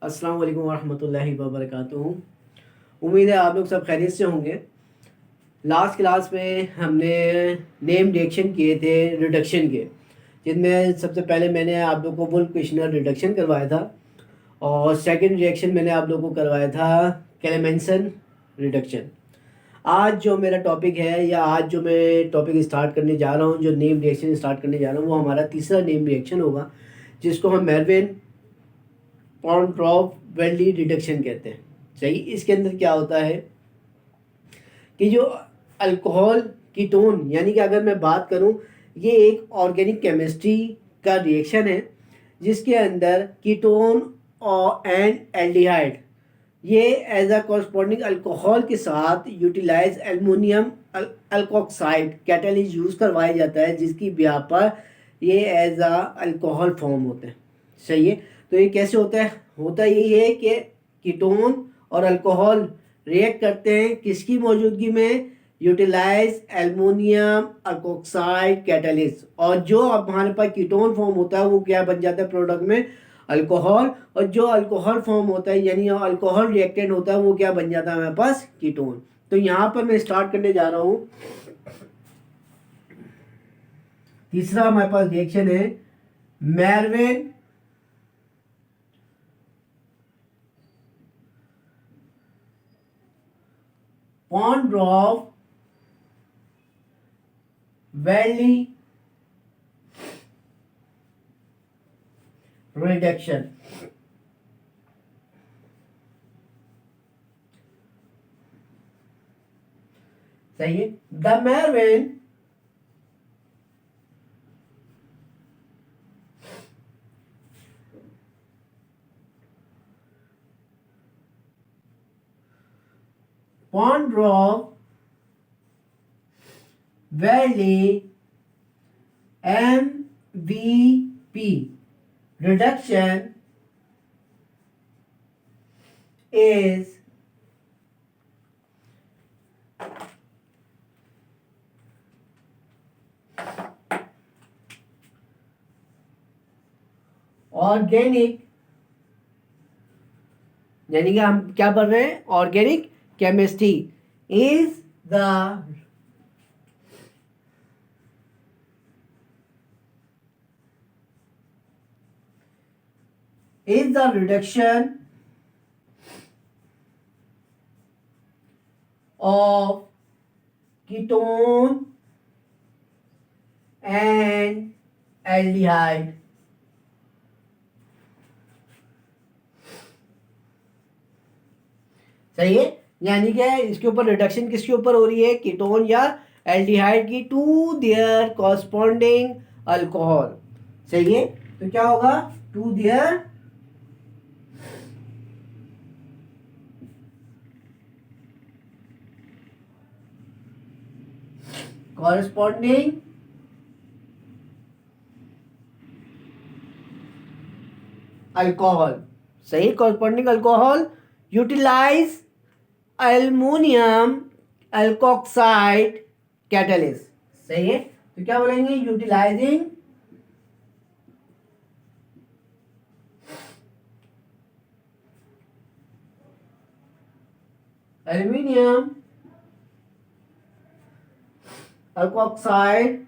अस्सलाम वालेकुम वरहमतुल्लाहि वबरकातुहू। उम्मीद है आप लोग सब खैरियत से होंगे। लास्ट क्लास में हमने नेम रिएक्शन किए थे रिडक्शन के, जिनमें सबसे पहले मैंने आप लोग को फुल क्वेश्चनर रिडक्शन करवाया था और सेकंड रिएक्शन मैंने आप लोगों को करवाया था क्लेमेंसन रिडक्शन। आज जो मेरा टॉपिक है या आज जो मैं टॉपिक स्टार्ट करने जा रहा हूँ, जो नेम रिएक्शन स्टार्ट करने जा रहा हूँ, वो हमारा तीसरा नेम रिएक्शन होगा, जिसको हम मेरविन पॉन्ट्रॉप वेल्डी रिडक्शन कहते हैं। सही। इसके अंदर क्या होता है कि जो अल्कोहल कीटोन, यानी कि अगर मैं बात करूं, ये एक ऑर्गेनिक केमिस्ट्री का रिएक्शन है जिसके अंदर कीटोन और एंड एल्डिहाइड ये एज अ कॉरस्पॉन्डिंग अल्कोहल के साथ utilize aluminium alkoxide catalyst use करवाया जाता है, जिसकी बिहा पर ये एज अ अल्कोहल फॉर्म होते हैं। सही है। तो ये कैसे होता है? होता यही है कि कीटोन और अल्कोहल रिएक्ट करते हैं किसकी मौजूदगी में? Utilize aluminium alkoxide catalyst. और जो अब हमारे पास कीटोन फॉर्म होता है वो क्या बन जाता है प्रोडक्ट में? अल्कोहल। और जो अल्कोहल फॉर्म होता है यानी अल्कोहल रिएक्टेंट होता है वो क्या बन जाता है हमारे पास? कीटोन। तो यहां पर मैं स्टार्ट करने जा रहा हूं। तीसरा हमारे पास रिएक्शन है मेरविन पॉन्ड्रॉफ वेल्डी रिडक्शन। सही है। The Meerwein Ponndorf Verley MVP reduction is organic, यानी कि हम क्या पढ़ रहे हैं? Organic chemistry is the reduction of ketone and aldehyde। सही है। यानी कि इसके ऊपर रिडक्शन किसके ऊपर हो रही है? कीटोन या एल्डिहाइड की टू देयर कॉरस्पॉन्डिंग अल्कोहल। सही है। तो क्या होगा? To their corresponding alcohol. सही। Corresponding alcohol utilise aluminium alkoxide catalyst. सही है। तो क्या बोलेंगे? Utilising aluminium alkoxide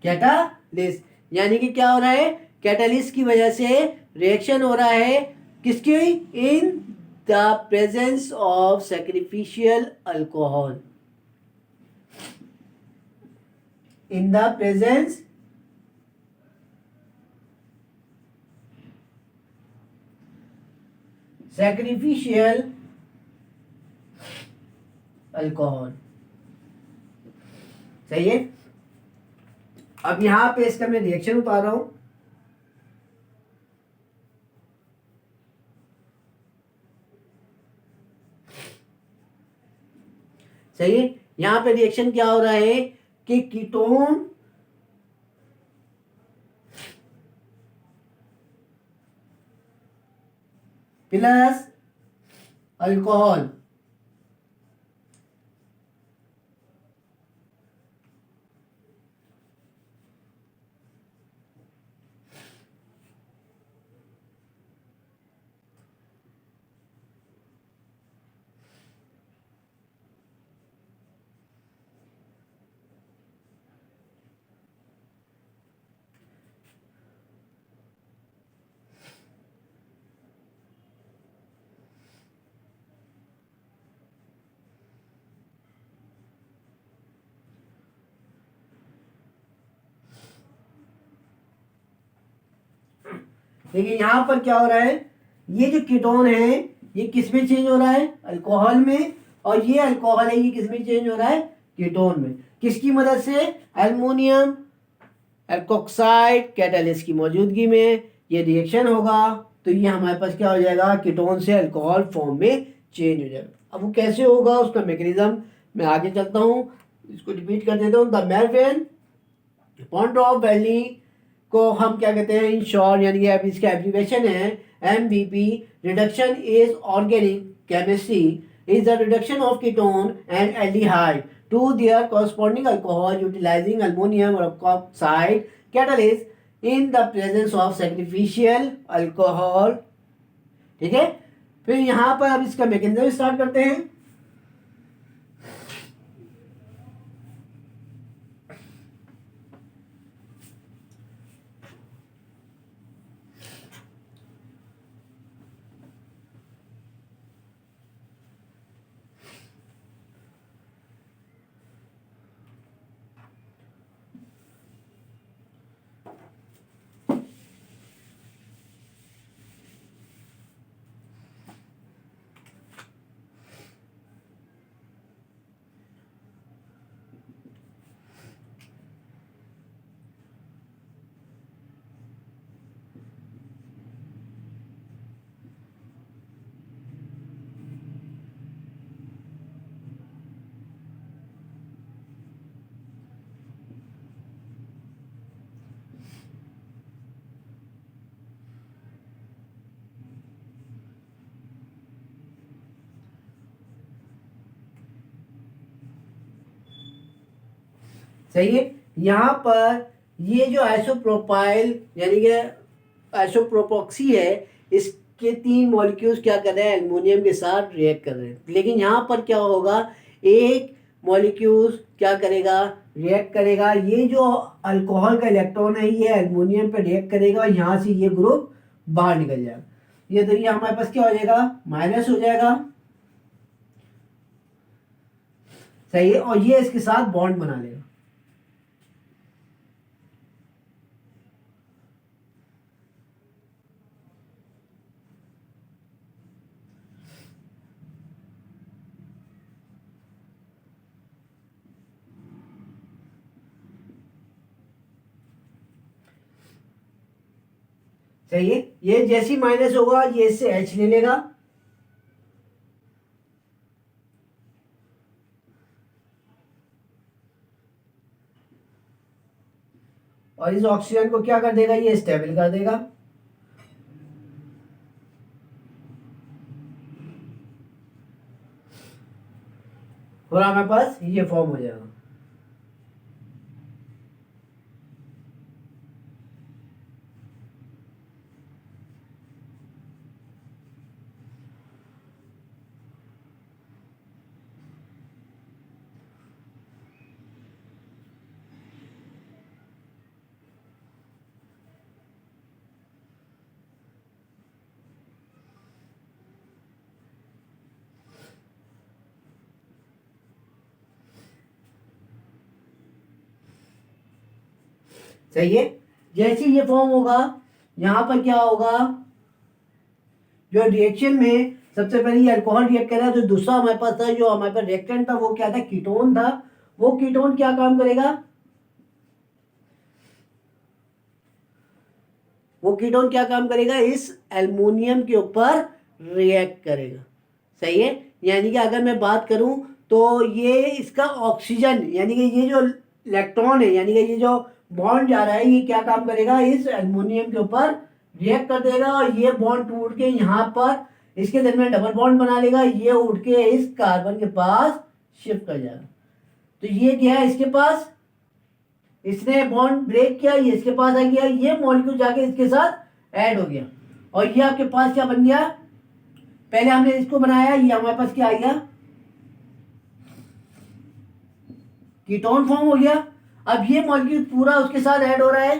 catalyst. यानी कि क्या हो रहा है? कैटालिस्ट की वजह से रिएक्शन हो रहा है किसकी? इन the presence of sacrificial alcohol. In the presence sacrificial alcohol. सही है। अब यहां पे इसका मैं रिएक्शन उतार रहा हूं। सही है। यहां पे रिएक्शन क्या हो रहा है कि कीटोन प्लस अल्कोहल देखिए यहाँ पर क्या हो रहा है, ये जो कीटोन है ये किस में चेंज हो रहा है, अल्कोहल में, और ये अल्कोहल है ये किस में चेंज हो रहा है, कीटोन में। किसकी मदद से, एल्युमिनियम एल्कोक्साइड कैटालिस्ट की मौजूदगी में ये रिएक्शन होगा, तो ये हमारे पास क्या हो जाएगा, कीटोन से अल्कोहल फॉर्म में चेंज हो जाएगा। अब वो कैसे होगा उसका मैकेनिज्म मैं आगे चलता हूँ, इसको रिपीट कर देता हूँ। द मेरवेन पॉन्ड्रॉफ वैली को हम क्या कहते हैं, इन शॉर्ट, यानी कि अब इसका एब्रीवेशन है MVP। Reduction is organic chemistry is the reduction of ketone and aldehyde to their corresponding alcohol utilizing aluminium oxide catalyst in the presence of sacrificial alcohol. ठीक है, फिर यहाँ पर अब इसका मैकेनिज्म स्टार्ट करते हैं। सही है, यहाँ पर ये जो आइसोप्रोपाइल यानी कि आइसोप्रोपॉक्सी है, इसके 3 मॉलिक्यूल्स क्या कर रहे हैं, एल्युमिनियम के साथ रिएक्ट कर रहे हैं। लेकिन यहाँ पर क्या होगा, एक मॉलिक्यूल्स क्या करेगा, रिएक्ट करेगा, ये जो अल्कोहल का इलेक्ट्रॉन है ये एल्युमिनियम पे रिएक्ट करेगा और यहाँ से ये ग्रुप बाहर निकल जाएगा। ये तो ये हमारे पास क्या हो जाएगा, माइनस हो जाएगा। सही है, और ये इसके साथ बॉन्ड बना लेगा। सही है, ये जैसी माइनस होगा ये इससे H ले लेगा, और इस ऑक्सीजन को क्या कर देगा, ये स्टेबल कर देगा। और हमारे पास ये फॉर्म हो जाएगा। सही है, जैसे ये फॉर्म होगा यहाँ पर क्या होगा, जो रिएक्शन में सबसे पहले ये अल्कोहल रिएक्ट करेगा, जो दूसरा हमारे पास था, जो हमारे पास रिएक्टेंट था वो क्या था, कीटोन था। वो कीटोन क्या काम करेगा, वो कीटोन क्या काम करेगा, इस एल्युमिनियम के ऊपर रिएक्ट करेगा। सही है, यानी कि अगर मैं बात करूं तो ये इसका ऑक्सीजन यानी कि ये जो इलेक्ट्रॉन है यानी कि ये जो बॉन्ड जा रहा है ये क्या काम करेगा, इस एल्युमिनियम के ऊपर रिएक्ट कर देगा और ये बॉन्ड टूट के यहाँ पर इसके दरमियान डबल बॉन्ड बना लेगा, ये उठ के इस कार्बन के पास शिफ्ट कर जाएगा। तो ये क्या है, इसके पास इसने बॉन्ड ब्रेक किया, ये इसके पास आ गया, ये मॉलिक्यूल जाके इसके साथ ऐड हो गया और ये आपके पास क्या बन गया, पहले हमने इसको बनाया, ये हमारे पास क्या आ गया, कीटोन फॉर्म हो गया। अब ये मॉलिक्यूल पूरा उसके साथ ऐड हो रहा है।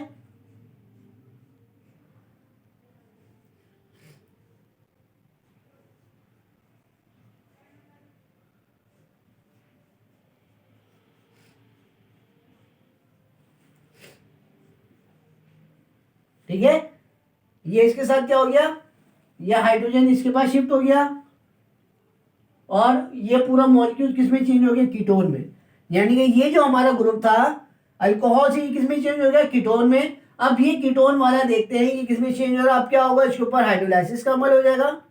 ठीक है, ये इसके साथ क्या हो गया, ये हाइड्रोजन इसके पास शिफ्ट हो गया और ये पूरा मॉलिक्यूल किस में चेंज हो गया, कीटोन में। यानी कि ये जो हमारा ग्रुप था अल्कोहल से, ये किस में चेंज हो गया, कीटोन में। अब ये कीटोन वाला देखते हैं कि किस में चेंज हो रहा है। अब क्या होगा, इसके ऊपर हाइड्रोलाइसिस का अमल हो जाएगा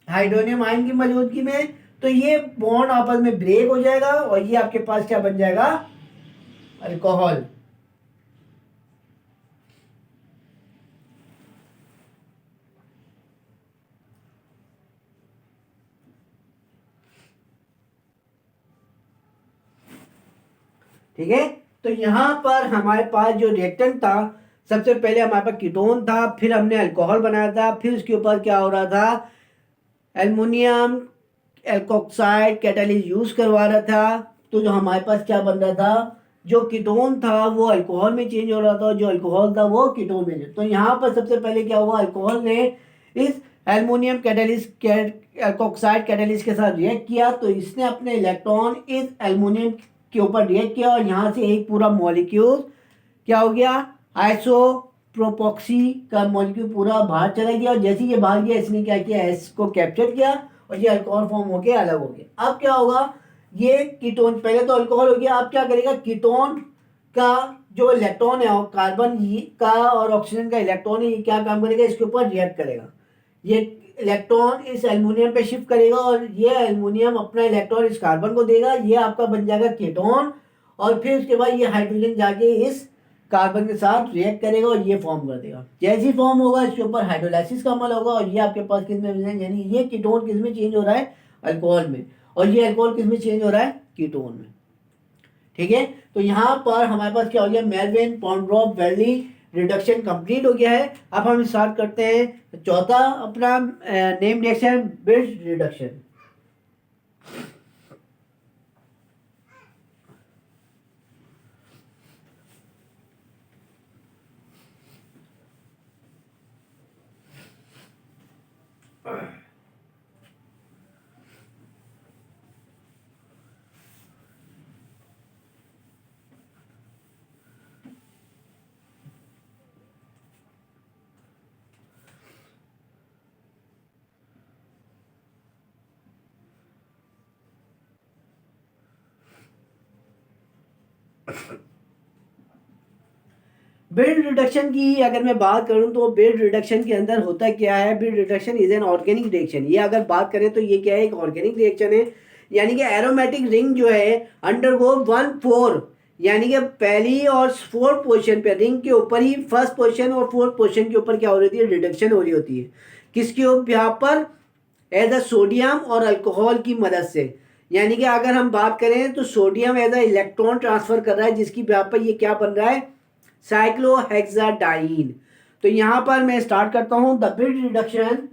हाइड्रोनियम आयन की मौजूदगी में। तो ये बॉन्ड आपस में ब्रेक हो जाएगा और ये आपके पास क्या बन जाएगा, अल्कोहल। ठीक है, तो यहां पर हमारे पास जो रिएक्टेंट था, सबसे पहले हमारे पास कीटोन था, फिर हमने अल्कोहल बनाया था, फिर उसके ऊपर क्या हो रहा था, एल्युमिनियम एल्कोक्साइड कैटालिस्ट यूज करवा रहा था। तो जो हमारे पास क्या बन रहा था, जो कीटोन था वो अल्कोहल में चेंज हो रहा था, जो अल्कोहल था वो कीटोन में। तो यहाँ पर सबसे पहले क्या हुआ, अल्कोहल ने इस एल्युमिनियम कैटालिस्ट एल्कोक्साइड कैटालिस्ट के साथ रिएक्ट किया, तो इसने अपने इलेक्ट्रॉन इस एल्युमिनियम के ऊपर रिएक्ट किया और यहाँ से एक पूरा मॉलिक्यूल क्या हो गया, आइसोप्रोपॉक्सी का मॉलिक्यूल पूरा बाहर चला गया। और जैसे ये बाहर गया, इसने क्या किया, एस को कैप्चर किया और ये अल्कोहल फॉर्म होके अलग हो गया। अब क्या होगा, ये कीटोन, पहले तो अल्कोहल हो गया, अब क्या करेगा, कीटोन का जो इलेक्ट्रॉन है, कार्बन का और ऑक्सीजन का इलेक्ट्रॉन है, ये क्या काम करेगा, इसके ऊपर रिएक्ट करेगा। ये इलेक्ट्रॉन इस एल्युमिनियम पे शिफ्ट करेगा और ये एल्युमिनियम अपना इलेक्ट्रॉन इस कार्बन को देगा, ये आपका बन जाएगा कीटोन। और फिर उसके बाद ये हाइड्रोजन जाके इस कार्बन के साथ रिएक्ट करेगा और ये फॉर्म कर देगा। जैसे ही फॉर्म होगा, इसके ऊपर हाइड्रोलाइसिस का अमल होगा और ये आपके पास किस में, यानी ये कीटोन किस में चेंज हो रहा है, अल्कोहल में, और ये अल्कोहल किस में चेंज हो रहा है, कीटोन में। ठीक है, तो यहाँ पर हमारे पास क्या हो गया, मेल्विन पॉन्ड्रॉप वैली रिडक्शन कंप्लीट हो गया है। अब हम स्टार्ट करते हैं चौथा अपना name reaction, bridge reduction. Bridge reduction की अगर मैं बात करूं तो ब्रिज रिडक्शन के अंदर होता क्या है, bridge reduction is an organic reaction. ये अगर बात करें तो ये क्या है, एक ऑर्गेनिक रिएक्शन है। यानी कि एरोमेटिक रिंग जो है अंडरगो 1/4, यानी कि पहली और फोर्थ पोजीशन पे, रिंग के ऊपर ही फर्स्ट पोजीशन और फोर्थ पोजीशन के ऊपर क्या हो रही है, रिडक्शन हो रही होती है। किसके यहाँ पर, एज अ सोडियम और अल्कोहल की मदद से। यानी कि अगर हम बात करें तो sodium as a electron transfer कर रहा है, जिसकी यहाँ पर ये क्या बन रहा है, साइक्लोहेक्साडाइन। तो यहां पर मैं स्टार्ट करता हूं द ब्रिज रिडक्शन।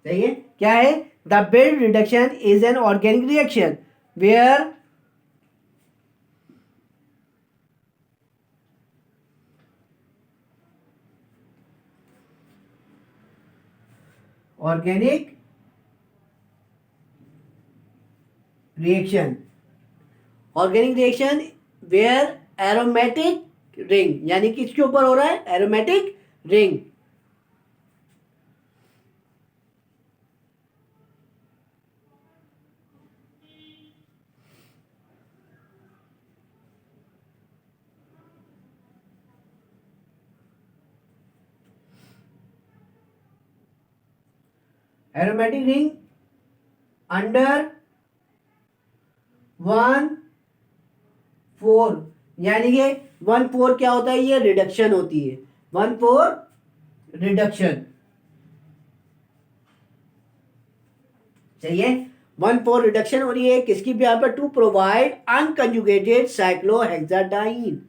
सही है, क्या है, the Birch reduction is an organic reaction where organic reaction, organic reaction where aromatic ring, यानी किसके ऊपर हो रहा है, aromatic ring. Aromatic ring under 1/4, यानी कि 1/4 क्या होता है, ये रिडक्शन होती है, 1/4 रिडक्शन। सही है, 1/4 रिडक्शन हो रही है किसकी भी यहाँ पर, टू प्रोवाइड अनकंजुगेटेड साइक्लोहेक्साडाइन।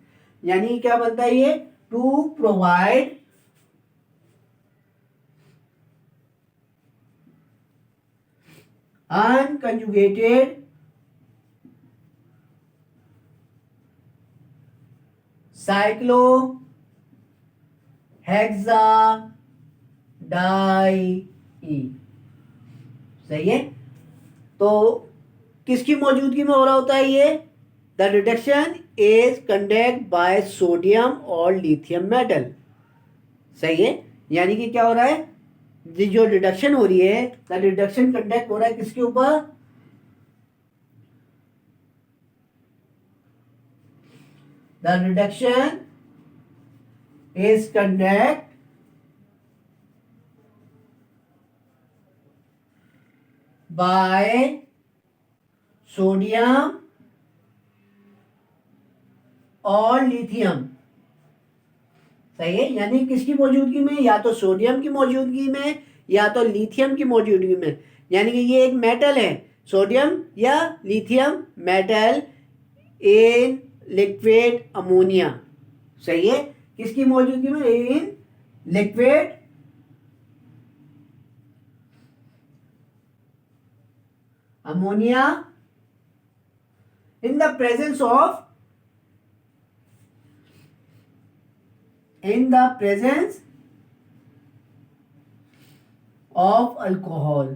यानी क्या बनता है ये, टू प्रोवाइड अनकंजुगेटेड साइक्लो हेक्साडाई। सही है, तो किसकी मौजूदगी में हो रहा होता है ये? The reduction is conduct bye sodium और लिथियम मेटल। सही है, यानी कि क्या हो रहा है, ये जो रिडक्शन हो रही है, द रिडक्शन कंडक्ट हो रहा है किसके ऊपर? The reduction is conduct bye sodium और लिथियम। सही है, यानी किसकी मौजूदगी में? या तो सोडियम की मौजूदगी में या तो लिथियम की मौजूदगी में। यानी कि ये एक मेटल है, सोडियम या lithium metal in liquid ammonia. सही है, किसकी मौजूदगी में? In liquid ammonia in the presence of alcohol.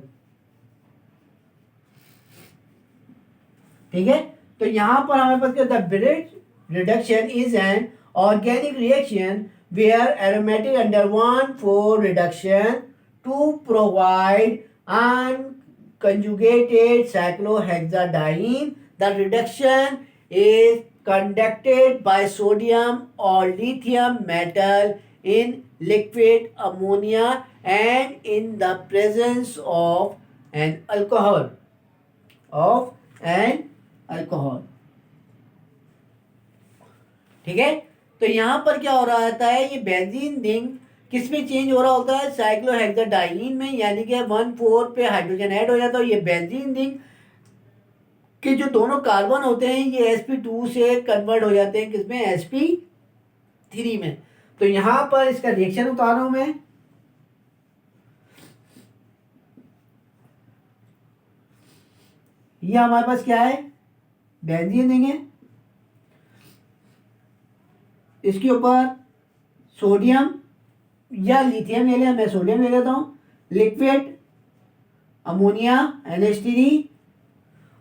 ठीक है, तो यहां पर हमारे पास क्या, the Birch reduction is an organic reaction where aromatic undergone for reduction to provide unconjugated cyclohexadiene. The reduction is conducted by sodium or lithium metal in liquid ammonia and in the presence of an alcohol. ठीक है, तो यहां पर क्या हो रहा होता है, ये बेंजीन रिंग किस में चेंज हो रहा होता है? साइक्लोहेक्साडाइन में, यानी कि 1,4 पे हाइड्रोजन ऐड हो जाता है। ये बेंजीन रिंग के जो दोनों कार्बन होते हैं ये sp2 से कन्वर्ट हो जाते हैं किसमें? sp3 में। तो यहां पर इसका रिएक्शन बता रहा हूं मैं। ये हमारे पास क्या है? बेंजीन रिंग है, इसके ऊपर सोडियम या लिथियम ले लिया, मैं सोडियम ले लेता हूं, लिक्विड अमोनिया NH3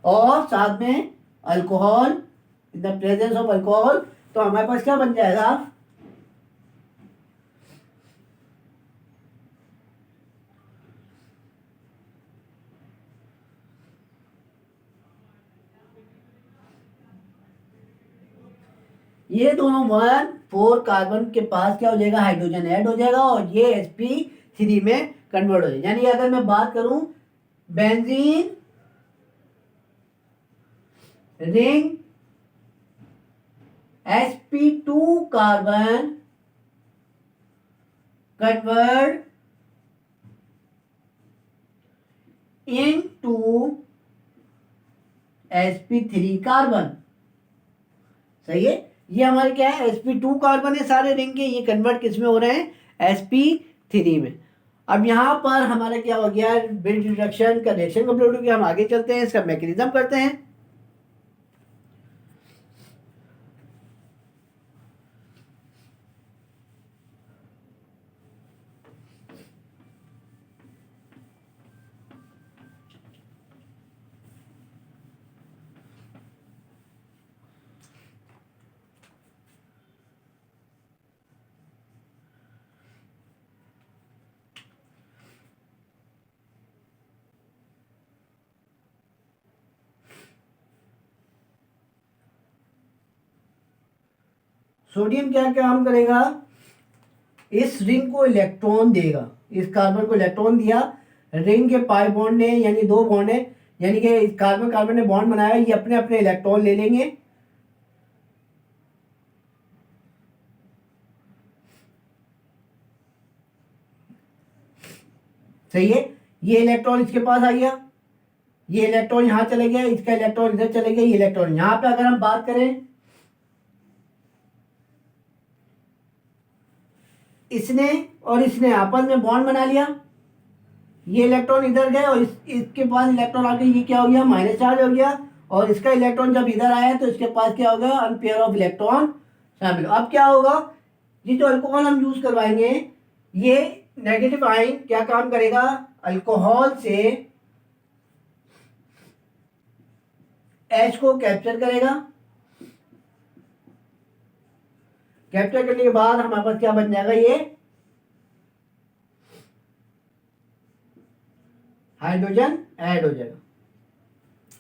और साथ में alcohol, in the presence of alcohol. तो हमारे पास क्या बन जाएगा? ये दोनों 1,4 कार्बन के पास क्या हो जाएगा? हाइड्रोजन ऐड हो जाएगा और ये sp3 में कन्वर्ट हो जाएगा। यानी अगर मैं बात करूं benzene ring sp2 carbon convert into sp3 carbon. सही है, ये हमारे क्या है? sp2 कार्बन है सारे रिंग के, ये कन्वर्ट किस में हो रहे हैं? sp3 में। अब यहां पर हमारा क्या हो गया? ब्रिज रिडक्शन का रिएक्शन कंप्लीट हो गया। हम आगे चलते हैं, इसका मैकेनिज्म करते हैं। सोडियम क्या काम करेगा? इस रिंग को इलेक्ट्रॉन देगा, इस कार्बन को इलेक्ट्रॉन दिया, रिंग के पाई बॉन्ड ने यानी 2 बॉन्ड है, यानी कि कार्बन कार्बन ने बॉन्ड बनाया, ये अपने अपने इलेक्ट्रॉन ले लेंगे। सही है, ये इलेक्ट्रॉन इसके पास आ गया, ये इलेक्ट्रॉन यहां चले गया, इसका इलेक्ट्रॉन इधर चले गया, ये इलेक्ट्रॉन यहां पे। अगर हम बात करें, इसने और इसने आपस में बॉन्ड बना लिया, ये इलेक्ट्रॉन इधर गए और इसके पास इलेक्ट्रॉन आके ये क्या हो गया? माइनस चार्ज हो गया। और इसका इलेक्ट्रॉन जब इधर आया तो इसके पास क्या हो गया? अनपेयर ऑफ इलेक्ट्रॉन शामिल। अब क्या होगा? ये जो अल्कोहल हम यूज करवाएंगे, ये नेगेटिव आयन क्या काम करेगा? अल्कोहल से H को कैप्चर करेगा। कैप्चर करने के बाद हमारे पास क्या बन जाएगा, ये हाइड्रोजन ऐड हो जाएगा।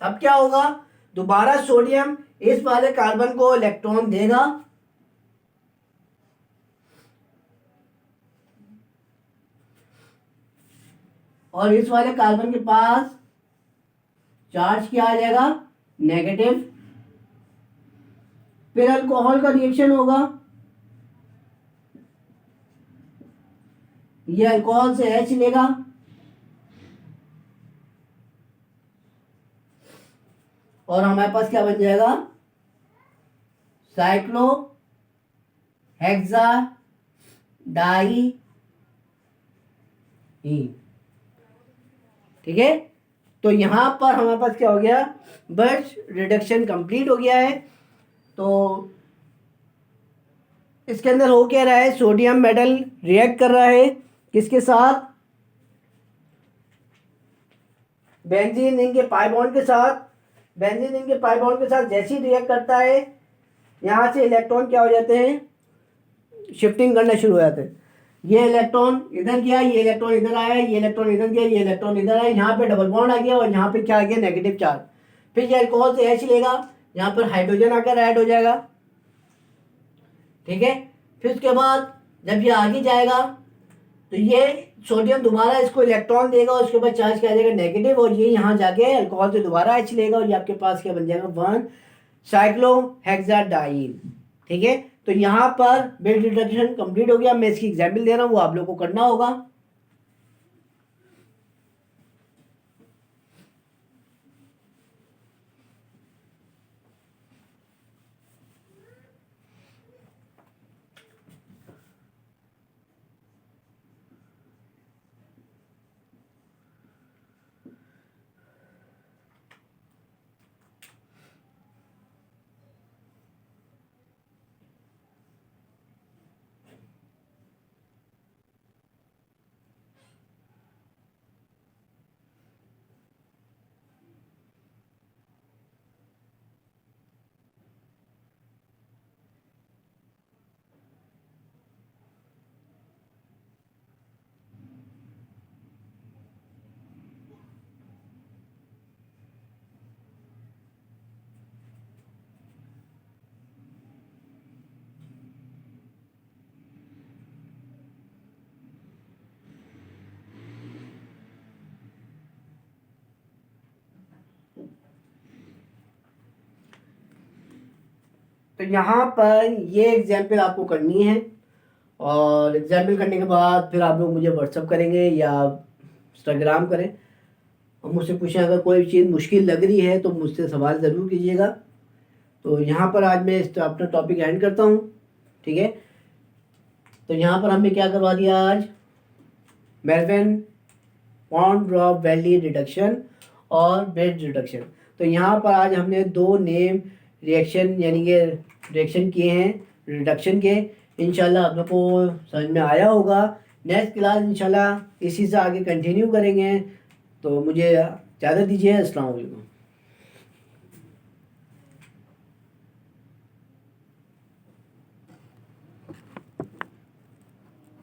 अब क्या होगा, दोबारा सोडियम इस वाले कार्बन को इलेक्ट्रॉन देगा और इस वाले कार्बन के पास चार्ज क्या आ जाएगा, नेगेटिव। फिर अल्कोहल का रिएक्शन होगा, ये अल्कोहल से H लेगा और हमारे पास क्या बन जाएगा, साइक्लो हेक्सा डाई। ठीक है, तो यहां पर हमारे पास क्या हो गया, बस रिडक्शन कंप्लीट हो गया है। तो इसके अंदर हो क्या रहा है, सोडियम मेटल रिएक्ट कर रहा है किसके साथ, बेंजीन रिंग के पाई बॉन्ड के साथ। बेंजीन रिंग के पाई बॉन्ड के साथ जैसे ही रिएक्ट करता है, यहाँ से इलेक्ट्रॉन क्या हो जाते हैं, शिफ्टिंग करना शुरू हो जाते हैं। ये इलेक्ट्रॉन इधर गया, ये इलेक्ट्रॉन इधर आया, ये इलेक्ट्रॉन इधर गया, ये इलेक्ट्रॉन इधर आया, यहाँ पे डबल बॉन्ड आ गया और यहाँ पे क्या आ गया, नेगेटिव चार्ज। फिर ये अल्कोहल से H लेगा, यहाँ पर हाइड्रोजन आकर ऐड हो जाएगा। ठीक है, फिर उसके बाद जब ये आगे जाएगा तो ये सोडियम दोबारा इसको इलेक्ट्रॉन देगा और उसके बाद चार्ज क्या आ जाएगा, नेगेटिव, और ये यहाँ जाके अल्कोहल से दोबारा H लेगा और ये आपके पास क्या बन जाएगा, 1 साइक्लोहेक्साडाइल। ठीक है, तो यहाँ पर बेस रिडक्शन कंप्लीट हो गया। मैं इसकी एग्जाम्पल दे रहा हूँ, वो आप लोग को करना होगा। तो यहाँ पर ये एग्जाम्पल आपको करनी है और एग्जाम्पल करने के बाद फिर आप लोग मुझे व्हाट्सअप करेंगे या इंस्टाग्राम करें और मुझसे पूछें। अगर कोई चीज़ मुश्किल लग रही है तो मुझसे सवाल ज़रूर कीजिएगा। तो यहाँ पर आज मैं अपना टॉपिक एंड करता हूँ। ठीक है, तो यहाँ पर हमने क्या करवा दिया आज, Melvin pond drop valley reduction और बेस रिडक्शन। तो यहाँ पर आज हमने 2 नेम रिएक्शन यानी कि रिएक्शन किए हैं रिडक्शन के। इंशाल्लाह आप लोग को समझ में आया होगा। नेक्स्ट क्लास इंशाल्लाह इसी से आगे कंटिन्यू करेंगे। तो मुझे इजाज़त दीजिए। अस्सलाम वालेकुम।